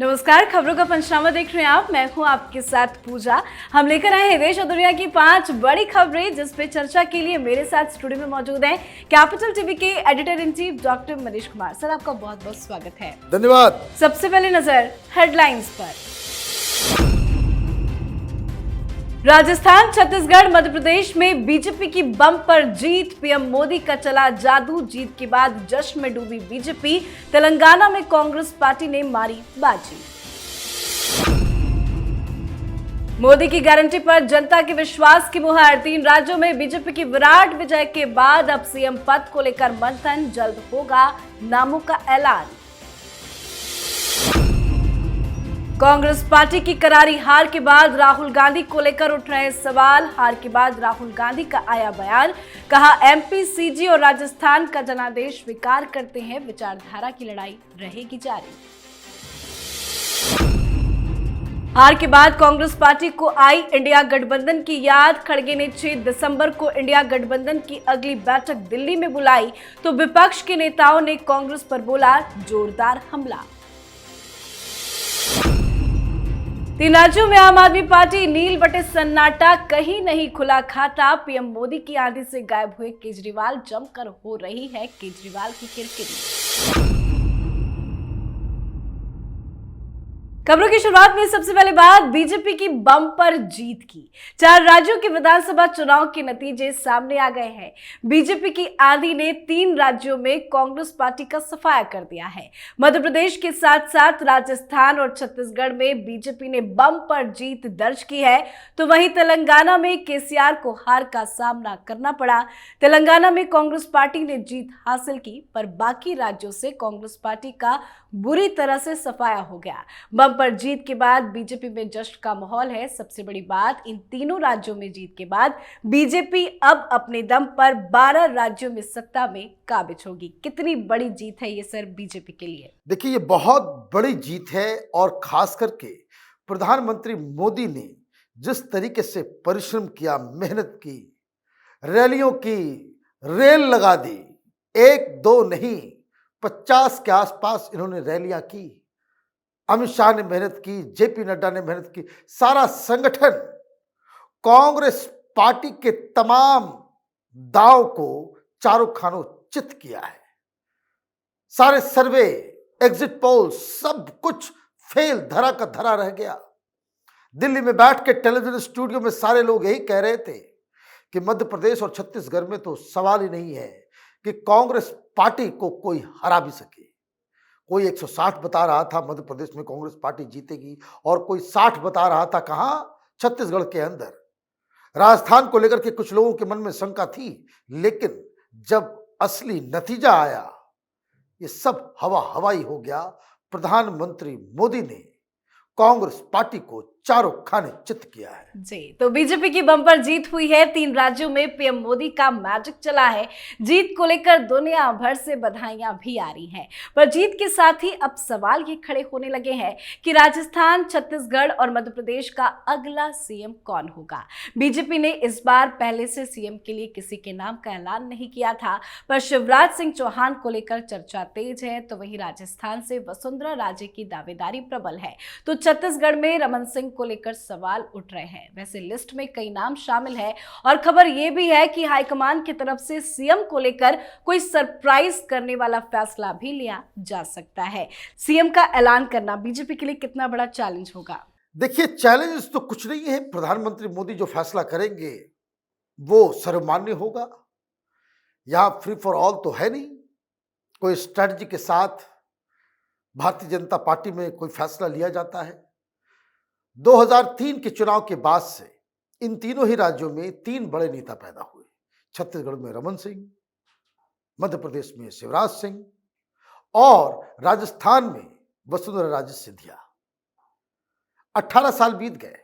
नमस्कार, खबरों का पंचनामा देख रहे हैं आप। मैं हूं आपके साथ पूजा। हम लेकर आए हैं देश और दुनिया की 5 बड़ी खबरें, जिस पे चर्चा के लिए मेरे साथ स्टूडियो में मौजूद हैं कैपिटल टीवी के editor in chief doctor Manish Kumar. Sir, आपका बहुत बहुत स्वागत है। धन्यवाद। सबसे पहले नजर हेडलाइंस पर। राजस्थान, छत्तीसगढ़, मध्य प्रदेश में बीजेपी की बम्पर जीत। पीएम मोदी का चला जादू। जीत के बाद जश्न में डूबी बीजेपी। तेलंगाना में कांग्रेस पार्टी ने मारी बाजी। मोदी की गारंटी पर जनता के विश्वास की मुहर। 3 राज्यों में बीजेपी की विराट विजय के बाद अब सीएम पद को लेकर मंथन। जल्द होगा नामों का ऐलान। कांग्रेस पार्टी की करारी हार के बाद राहुल गांधी को लेकर उठ रहे सवाल। हार के बाद राहुल गांधी का आया बयान। कहा, एमपी, सीजी और राजस्थान का जनादेश स्वीकार करते हैं। विचारधारा की लड़ाई रहेगी जारी। हार के बाद कांग्रेस पार्टी को आई इंडिया गठबंधन की याद। खड़गे ने 6 दिसंबर को इंडिया गठबंधन की अगली बैठक दिल्ली में बुलाई, तो विपक्ष के नेताओं ने कांग्रेस पर बोला जोरदार हमला। 3 राज्यों में आम आदमी पार्टी नील बटे सन्नाटा। कहीं नहीं खुला खाता। पीएम मोदी की आंधी से गायब हुए केजरीवाल। जमकर हो रही है केजरीवाल की किरकिरी। खबरों की शुरुआत में सबसे पहले बात बीजेपी की बम्पर जीत की। 4 राज्यों के विधानसभा चुनाव के नतीजे सामने आ गए हैं। बीजेपी की आंधी ने 3 राज्यों में कांग्रेस पार्टी का सफाया कर दिया है। मध्य प्रदेश के साथ साथ राजस्थान और छत्तीसगढ़ में बीजेपी ने बम्पर जीत दर्ज की है, तो वहीं तेलंगाना में केसीआर को हार का सामना करना पड़ा। तेलंगाना में कांग्रेस पार्टी ने जीत हासिल की, पर बाकी राज्यों से कांग्रेस पार्टी का बुरी तरह से सफाया हो गया। बम्पर जीत के बाद बीजेपी में जश्न का माहौल है। सबसे बड़ी बात, इन तीनों राज्यों में जीत के बाद बीजेपी अब अपने दम पर 12 राज्यों में सत्ता में काबिज होगी। कितनी बड़ी जीत है ये सर बीजेपी के लिए? देखिए, ये बहुत बड़ी जीत है और खास करके प्रधानमंत्री मोदी ने जिस तरीके से परिश्रम किया, मेहनत की, रैलियों की, रेल लगा दी, 1-2 नहीं 50 के आसपास इन्होंने रैलियां की। अमित शाह ने मेहनत की, जेपी नड्डा ने मेहनत की, सारा संगठन कांग्रेस पार्टी के तमाम दांव को चारों खानों चित किया है। सारे सर्वे, एग्जिट पोल, सब कुछ फेल, धरा का धरा रह गया। दिल्ली में बैठ के टेलीविजन स्टूडियो में सारे लोग यही कह रहे थे कि मध्य प्रदेश और छत्तीसगढ़ में तो सवाल ही नहीं है कि कांग्रेस पार्टी को कोई हरा भी सके। कोई 160 बता रहा था मध्य प्रदेश में कांग्रेस पार्टी जीतेगी, और कोई 60 बता रहा था कहां, छत्तीसगढ़ के अंदर। राजस्थान को लेकर के कुछ लोगों के मन में शंका थी, लेकिन जब असली नतीजा आया, ये सब हवाई हो गया। प्रधानमंत्री मोदी ने कांग्रेस पार्टी को चारों खाने चित किया है। जी, तो बीजेपी की बम्पर जीत हुई है। 3 राज्यों में पीएम मोदी का मैजिक चला है। जीत को लेकर दुनिया भर से बधाइयां भी आ रही हैं, पर जीत के साथ ही अब सवाल ये खड़े होने लगे हैं कि राजस्थान, छत्तीसगढ़ और मध्य प्रदेश का अगला सीएम कौन होगा। बीजेपी ने इस बार पहले से सीएम के लिए किसी के नाम का ऐलान नहीं किया था, पर शिवराज सिंह चौहान को लेकर चर्चा तेज है। तो वहीं राजस्थान से वसुंधरा राजे की दावेदारी प्रबल है, तो छत्तीसगढ़ में रमन सिंह को लेकर सवाल उठ रहे हैं। वैसे लिस्ट में कई नाम शामिल है, और खबर यह भी है कि हाईकमान की तरफ से सीएम को लेकर कोई सरप्राइज करने वाला फैसला भी लिया जा सकता है। सीएम का ऐलान करना बीजेपी के लिए कितना बड़ा चैलेंज होगा? देखिए, चैलेंज तो कुछ नहीं है। प्रधानमंत्री मोदी जो फैसला करेंगे वो सर्वमान्य होगा। यहां फ्री फॉर ऑल तो है नहीं। कोई स्ट्रेटजी के साथ भारतीय जनता पार्टी में कोई फैसला लिया जाता है। 2003 के चुनाव के बाद से इन तीनों ही राज्यों में 3 बड़े नेता पैदा हुए। छत्तीसगढ़ में रमन सिंह, मध्य प्रदेश में शिवराज सिंह, और राजस्थान में वसुंधरा राजे सिंधिया। 18 साल बीत गए।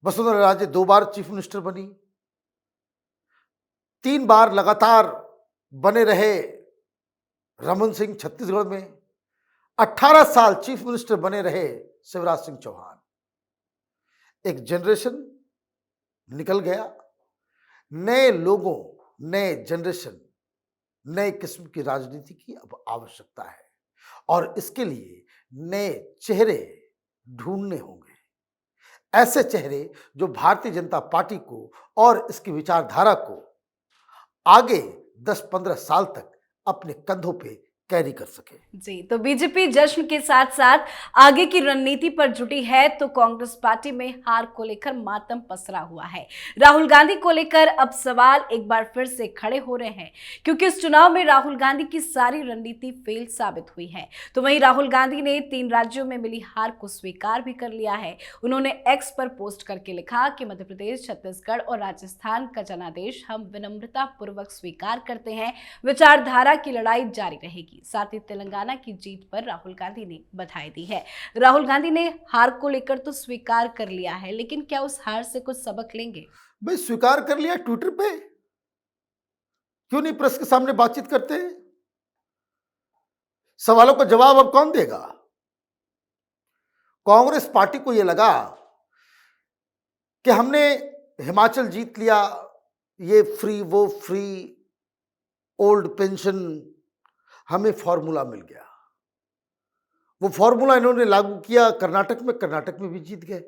वसुंधरा राजे 2 बार चीफ मिनिस्टर बनी, 3 बार लगातार बने रहे रमन सिंह छत्तीसगढ़ में, 18 साल चीफ मिनिस्टर बने रहे शिवराज सिंह चौहान। एक जनरेशन निकल गया। नए लोगों, नए जनरेशन, नए किस्म की राजनीति की अब आवश्यकता है, और इसके लिए नए चेहरे ढूंढने होंगे, ऐसे चेहरे जो भारतीय जनता पार्टी को और इसकी विचारधारा को आगे 10-15 साल तक अपने कंधों पे कैरी कर सके। जी, तो बीजेपी जश्न के साथ साथ आगे की रणनीति पर जुटी है, तो कांग्रेस पार्टी में हार को लेकर मातम पसरा हुआ है। राहुल गांधी को लेकर अब सवाल एक बार फिर से खड़े हो रहे हैं, क्योंकि इस चुनाव में राहुल गांधी की सारी रणनीति फेल साबित हुई है। तो वहीं राहुल गांधी ने 3 राज्यों में मिली हार को स्वीकार भी कर लिया है। उन्होंने एक्स पर पोस्ट करके लिखा कि मध्य प्रदेश, छत्तीसगढ़ और राजस्थान का जनादेश हम विनम्रता पूर्वक स्वीकार करते हैं, विचारधारा की लड़ाई जारी रहेगी। साथ ही तेलंगाना की जीत पर राहुल गांधी ने बधाई दी है। राहुल गांधी ने हार को लेकर तो स्वीकार कर लिया है, लेकिन क्या उस हार से कुछ सबक लेंगे? भाई स्वीकार कर लिया ट्विटर पे, क्यों नहीं प्रेस के सामने बातचीत करते हैं? सवालों का जवाब अब कौन देगा? कांग्रेस पार्टी को यह लगा कि हमने हिमाचल जीत लिया, ये फ्री वो फ्री, ओल्ड पेंशन, हमें फॉर्मूला मिल गया। वो फॉर्मूला इन्होंने लागू किया कर्नाटक में भी जीत गए।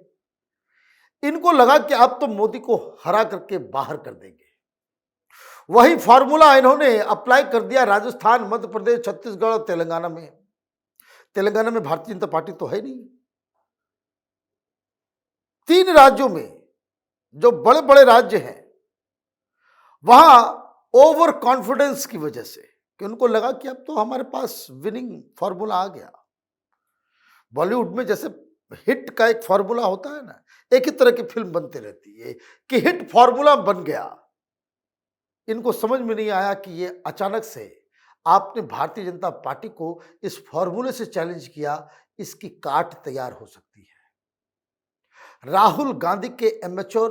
इनको लगा कि अब तो मोदी को हरा करके बाहर कर देंगे। वही फॉर्मूला इन्होंने अप्लाई कर दिया राजस्थान, मध्य प्रदेश, छत्तीसगढ़ और तेलंगाना में। तेलंगाना में भारतीय जनता पार्टी तो है नहीं। 3 राज्यों में जो बड़े बड़े राज्य हैं, वहां ओवर कॉन्फिडेंस की वजह से कि उनको लगा कि अब तो हमारे पास विनिंग फॉर्मूला आ गया। बॉलीवुड में जैसे हिट का एक फॉर्मूला होता है ना, एक ही तरह की फिल्म बनती रहती है कि हिट फॉर्मूला बन गया। इनको समझ में नहीं आया कि ये अचानक से आपने भारतीय जनता पार्टी को इस फॉर्मूले से चैलेंज किया, इसकी काट तैयार हो सकती है। राहुल गांधी के इमैच्योर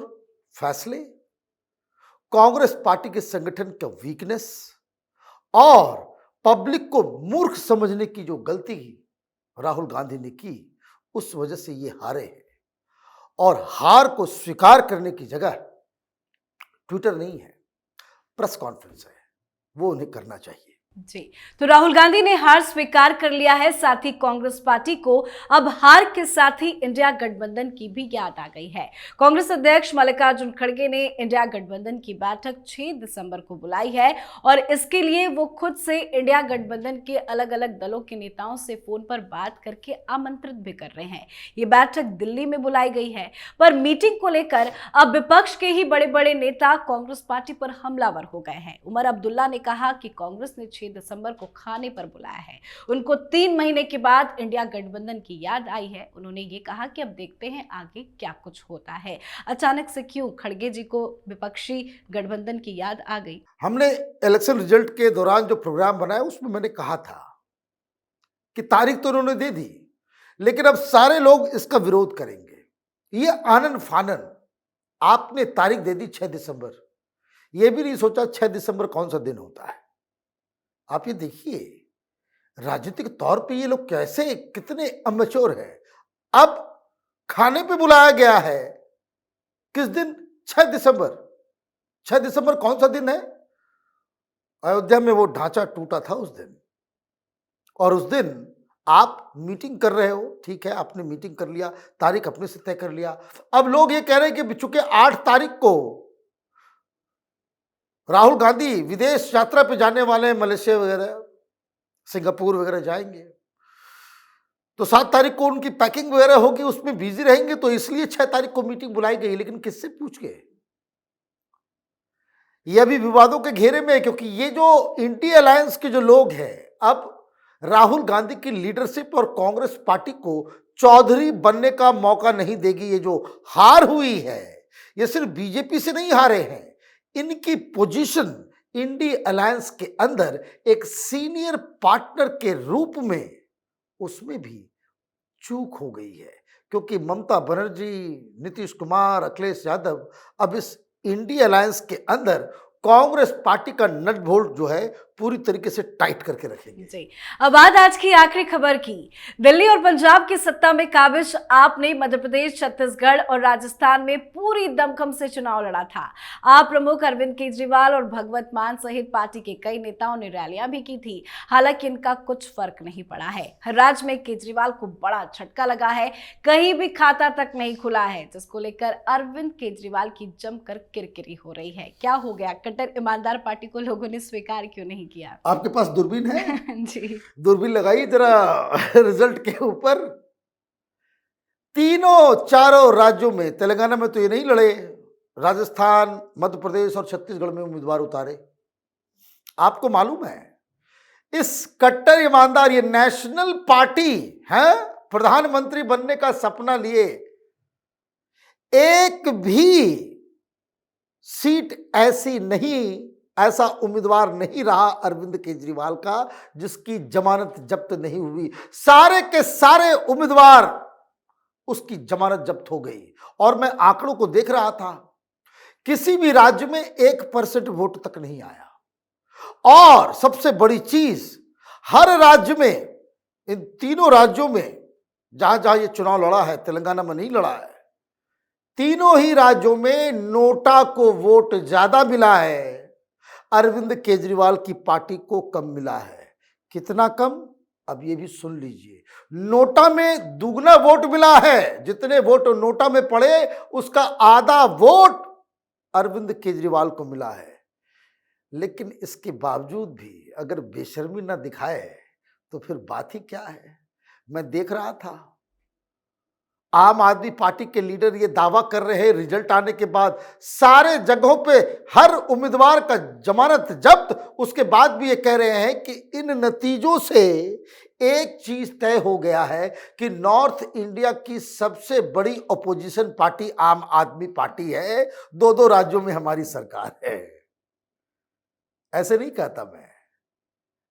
फैसले, कांग्रेस पार्टी के संगठन का वीकनेस और पब्लिक को मूर्ख समझने की जो गलती राहुल गांधी ने की, उस वजह से ये हारे हैं। और हार को स्वीकार करने की जगह ट्विटर नहीं है, प्रेस कॉन्फ्रेंस है, वो उन्हें करना चाहिए। जी, तो राहुल गांधी ने हार स्वीकार कर लिया है। साथ ही कांग्रेस पार्टी को अब हार के साथ ही इंडिया गठबंधन की भी याद आ गई है। कांग्रेस अध्यक्ष मल्लिकार्जुन खड़गे ने इंडिया गठबंधन की बैठक 6 दिसंबर को बुलाई है और इसके लिए वो खुद से इंडिया गठबंधन के अलग अलग दलों के नेताओं से फोन पर बात करके आमंत्रित भी कर रहे हैं। ये बैठक दिल्ली में बुलाई गई है, पर मीटिंग को लेकर अब विपक्ष के ही बड़े बड़े नेता कांग्रेस पार्टी पर हमलावर हो गए हैं। उमर अब्दुल्ला ने कहा कि कांग्रेस ने 6 दिसंबर को खाने पर बुलाया है। उनको 3 महीने के बाद इंडिया गठबंधन की याद आई है। उन्होंने ये कहा कि अब देखते हैं आगे क्या कुछ होता है। अचानक से क्यों खड़गे जी को विपक्षी गठबंधन की याद आ गई? हमने इलेक्शन रिजल्ट के दौरान जो प्रोग्राम बनाया उसमें मैंने कहा था कि तारीख तो उन्होंने दे दी, लेकिन अब सारे लोग इसका विरोध करेंगे। ये आनन फानन, आपने तारीख दे दी 6 दिसंबर, ये भी नहीं सोचा 6 दिसंबर कौन सा दिन होता है। आप ये देखिए राजनीतिक तौर पे ये लोग कैसे, कितने अमेच्योर हैं। अब खाने पे बुलाया गया है, किस दिन? 6 दिसंबर। 6 दिसंबर कौन सा दिन है? अयोध्या में वो ढांचा टूटा था उस दिन, और उस दिन आप मीटिंग कर रहे हो। ठीक है, आपने मीटिंग कर लिया, तारीख अपने से तय कर लिया। अब लोग ये कह रहे हैं कि चूंकि 8 तारीख को राहुल गांधी विदेश यात्रा पे जाने वाले हैं, मलेशिया वगैरह, सिंगापुर वगैरह जाएंगे, तो 7 तारीख को उनकी पैकिंग वगैरह होगी, उसमें बिजी रहेंगे, तो इसलिए 6 तारीख को मीटिंग बुलाई गई। लेकिन किससे पूछ के? यह भी विवादों के घेरे में है, क्योंकि ये जो इंडिया अलायंस के जो लोग हैं, अब राहुल गांधी की लीडरशिप और कांग्रेस पार्टी को चौधरी बनने का मौका नहीं देगी। ये जो हार हुई है, ये सिर्फ बीजेपी से नहीं हारे हैं, इनकी पोजीशन इंडी अलायंस के अंदर एक सीनियर पार्टनर के रूप में, उसमें भी चूक हो गई है। क्योंकि ममता बनर्जी, नीतीश कुमार, अखिलेश यादव अब इस इंडी अलायंस के अंदर कांग्रेस पार्टी का नट बोल्ट जो है पूरी तरीके से टाइट करके रखेंगे। जी, अब बात आज की आखिरी खबर की। दिल्ली और पंजाब की सत्ता में काबिज आप ने मध्य प्रदेश, छत्तीसगढ़ और राजस्थान में पूरी दमखम से चुनाव लड़ा था। आप प्रमुख अरविंद केजरीवाल और भगवत मान सहित पार्टी के कई नेताओं ने रैलियां भी की थी। हालांकि इनका कुछ फर्क नहीं पड़ा है। राज्य में केजरीवाल को बड़ा झटका लगा है, कहीं भी खाता तक नहीं खुला है, जिसको लेकर अरविंद केजरीवाल की जमकर किरकिरी हो रही है। क्या हो गया? कट्टर ईमानदार पार्टी को लोगों ने स्वीकार क्यों नहीं किया? आपके पास दूरबीन है? जी, दूरबीन लगाई जरा रिजल्ट के ऊपर। तीनों चारों राज्यों में, तेलंगाना में तो ये नहीं लड़े, राजस्थान, मध्य प्रदेश और छत्तीसगढ़ में उम्मीदवार उतारे। आपको मालूम है, इस कट्टर ईमानदार, ये नेशनल पार्टी है, प्रधानमंत्री बनने का सपना लिए एक भी सीट ऐसी नहीं, ऐसा उम्मीदवार नहीं रहा अरविंद केजरीवाल का जिसकी जमानत जब्त नहीं हुई। सारे के सारे उम्मीदवार, उसकी जमानत जब्त हो गई। और मैं आंकड़ों को देख रहा था, किसी भी राज्य में 1% वोट तक नहीं आया। और सबसे बड़ी चीज, हर राज्य में, इन तीनों राज्यों में जहां जहां ये चुनाव लड़ा है, तेलंगाना में नहीं लड़ा है, तीनों ही राज्यों में नोटा को वोट ज्यादा मिला है, अरविंद केजरीवाल की पार्टी को कम मिला है। कितना कम? अब ये भी सुन लीजिए। नोटा में दुगना वोट मिला है, जितने वोट नोटा में पड़े उसका आधा वोट अरविंद केजरीवाल को मिला है। लेकिन इसके बावजूद भी अगर बेशर्मी ना दिखाए तो फिर बात ही क्या है। मैं देख रहा था, आम आदमी पार्टी के लीडर ये दावा कर रहे हैं रिजल्ट आने के बाद सारे जगहों पे हर उम्मीदवार का जमानत जब्त, उसके बाद भी ये कह रहे हैं कि इन नतीजों से एक चीज तय हो गया है कि नॉर्थ इंडिया की सबसे बड़ी अपोजिशन पार्टी आम आदमी पार्टी है, 2-2 राज्यों में हमारी सरकार है। ऐसे नहीं कहता मैं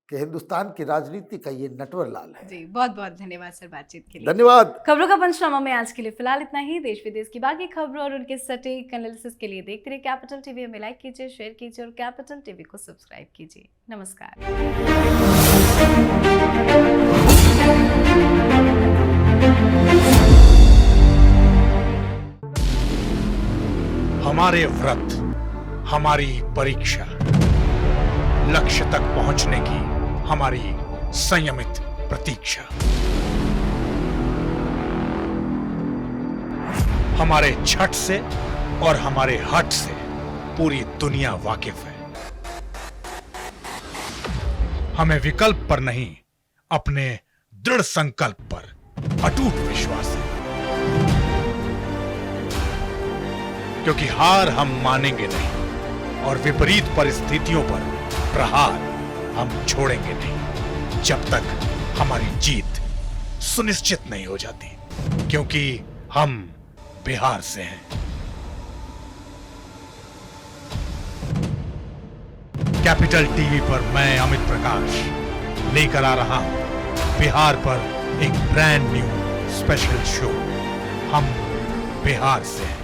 कि हिंदुस्तान की राजनीति का ये नटवर लाल है। जी, बहुत बहुत धन्यवाद सर बातचीत के लिए। धन्यवाद। खबरों का पंचनामा में आज के लिए फिलहाल इतना ही। देश विदेश की बाकी खबरों और उनके सटीक एनालिसिस के लिए देखते रहिए कैपिटल टीवी। में लाइक कीजिए, शेयर कीजिए और कैपिटल टीवी को सब्सक्राइब कीजिए। नमस्कार। हमारे व्रत, हमारी परीक्षा, लक्ष्य तक पहुंचने की हमारी संयमित प्रतीक्षा। हमारे छठ से और हमारे हठ से पूरी दुनिया वाकिफ है। हमें विकल्प पर नहीं, अपने दृढ़ संकल्प पर अटूट विश्वास है। क्योंकि हार हम मानेंगे नहीं और विपरीत परिस्थितियों पर प्रहार हम छोड़ेंगे नहीं, जब तक हमारी जीत सुनिश्चित नहीं हो जाती। क्योंकि हम बिहार से हैं। कैपिटल टीवी पर मैं अमित प्रकाश लेकर आ रहा हूं बिहार पर एक ब्रांड न्यू स्पेशल शो। हम बिहार से हैं।